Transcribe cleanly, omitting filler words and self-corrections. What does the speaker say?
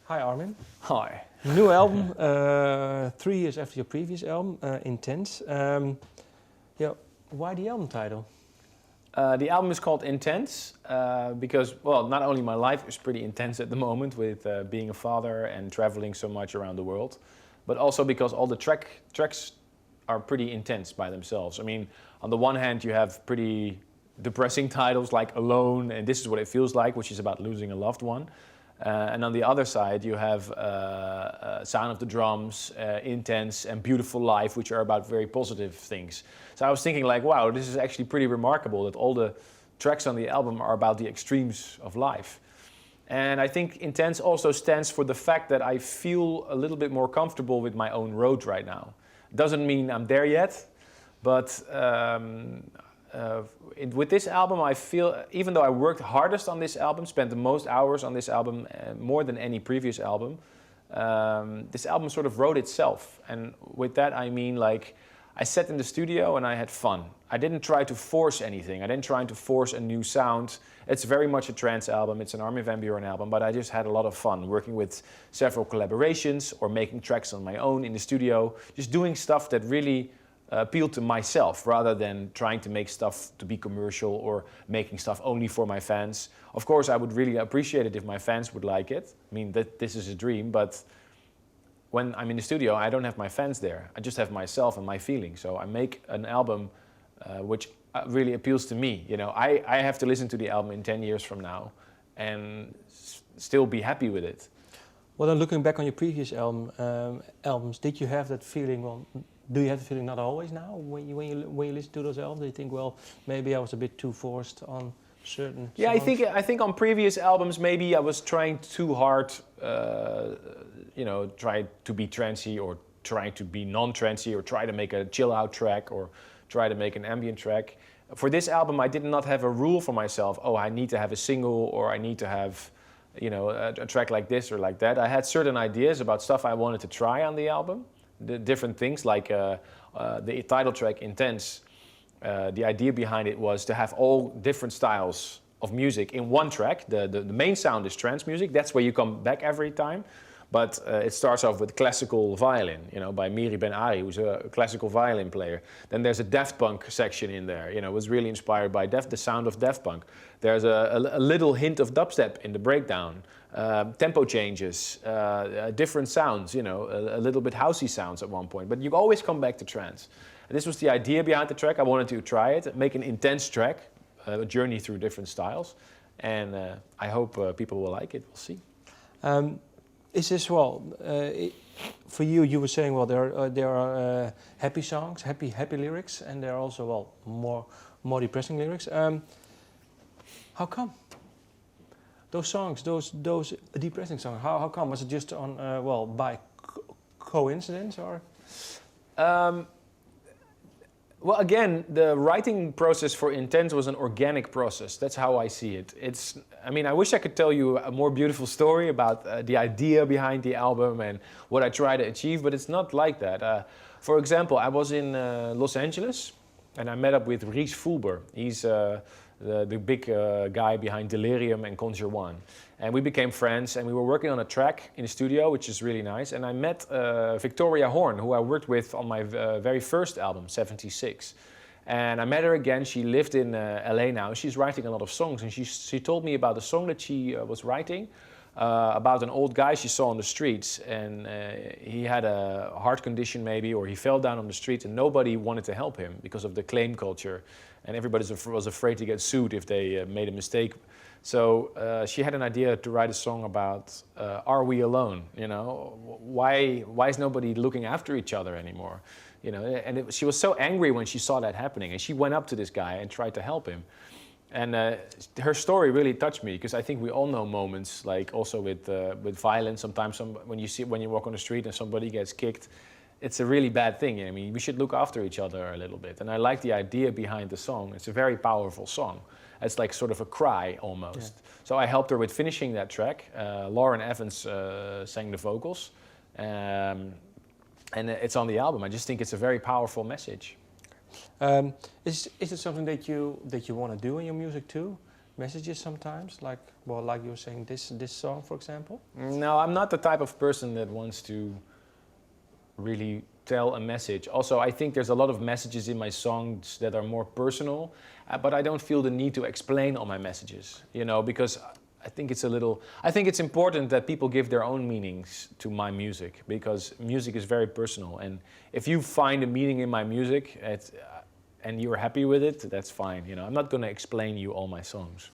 Hi Armin. Hi. New album, 3 years after your previous album, Intense. Yeah, why the album title? The album is called Intense because, well, not only my life is pretty intense at the moment with being a father and traveling so much around the world, but also because all the tracks are pretty intense by themselves. I mean, on the one hand, you have pretty depressing titles like Alone and This Is What It Feels Like, which is about losing a loved one. And on the other side, you have Sound of the Drums, Intense, and Beautiful Life, which are about very positive things. So I was thinking like, wow, this is actually pretty remarkable that all the tracks on the album are about the extremes of life. And I think Intense also stands for the fact that I feel a little bit more comfortable with my own road right now. Doesn't mean I'm there yet, but with this album, I feel, even though I worked hardest on this album, spent the most hours on this album, more than any previous album, this album sort of wrote itself. And with that, I mean, like, I sat in the studio and I had fun. I didn't try to force anything. I didn't try to force a new sound. It's very much a trance album. It's an Armin van Buuren album, but I just had a lot of fun working with several collaborations or making tracks on my own in the studio, just doing stuff that really appealed to myself rather than trying to make stuff to be commercial or making stuff only for my fans. Of course, I would really appreciate it if my fans would like it. I mean, this is a dream, but when I'm in the studio, I don't have my fans there. I just have myself and my feelings. So I make an album which really appeals to me. You know, I have to listen to the album in 10 years from now and still be happy with it. Well, then looking back on your previous albums, did you have that feeling? Well, do you have the feeling not always now when you listen to those albums? Do you think, well, maybe I was a bit too forced on certain Yeah, songs? I think on previous albums maybe I was trying too hard, you know, try to be trancey or try to be non-trancey or try to make a chill out track or try to make an ambient track. For this album, I did not have a rule for myself. Oh, I need to have a single or I need to have, you know, a track like this or like that. I had certain ideas about stuff I wanted to try on the album. The different things like the title track Intense, the idea behind it was to have all different styles of music in one track. The main sound is trance music, that's where you come back every time, but it starts off with classical violin, you know, by Miri Ben Ari, who's a classical violin player. Then there's a Daft Punk section in there, you know, it was really inspired by the sound of Daft Punk. There's a little hint of dubstep in the breakdown. Tempo changes, different sounds, you know, a little bit housey sounds at one point, but you always come back to trance. And this was the idea behind the track. I wanted to try it, make an intense track, a journey through different styles, and I hope people will like it. We'll see. Is this, well, for you, you were saying, well, there are happy songs, happy lyrics, and there are also, well, more depressing lyrics. How come? Those songs, those depressing songs, how come? Was it just on, well, by coincidence or? Well, again, the writing process for Intense was an organic process. That's how I see it. I mean, I wish I could tell you a more beautiful story about the idea behind the album and what I try to achieve, but it's not like that. For example, I was in Los Angeles and I met up with Ries Fulber. He's the big guy behind Delirium and Conjure One. And we became friends and we were working on a track in the studio, which is really nice. And I met Victoria Horn, who I worked with on my very first album, 76. And I met her again. She lived in LA now. She's writing a lot of songs. And she told me about a song that she was writing about an old guy she saw on the streets. And he had a heart condition maybe, or he fell down on the street and nobody wanted to help him because of the claim culture. And everybody was afraid to get sued if they made a mistake. So she had an idea to write a song about, are we alone? You know, why is nobody looking after each other anymore? You know, and she was so angry when she saw that happening, and she went up to this guy and tried to help him. And her story really touched me because I think we all know moments like also with violence. Sometimes when you walk on the street and somebody gets kicked, it's a really bad thing. I mean, we should look after each other a little bit. And I like the idea behind the song. It's a very powerful song. It's like sort of a cry almost. Yeah. So I helped her with finishing that track. Lauren Evans sang the vocals. And it's on the album. I just think it's a very powerful message. Is it something that you want to do in your music too? messages sometimes, like well, like you were saying this song, for example? No, I'm not the type of person that wants to really tell a message. Also, I think there's a lot of messages in my songs that are more personal, but I don't feel the need to explain all my messages, you know, because I think it's important that people give their own meanings to my music, because music is very personal. And if you find a meaning in my music and you're happy with it, that's fine. You know, I'm not going to explain you all my songs.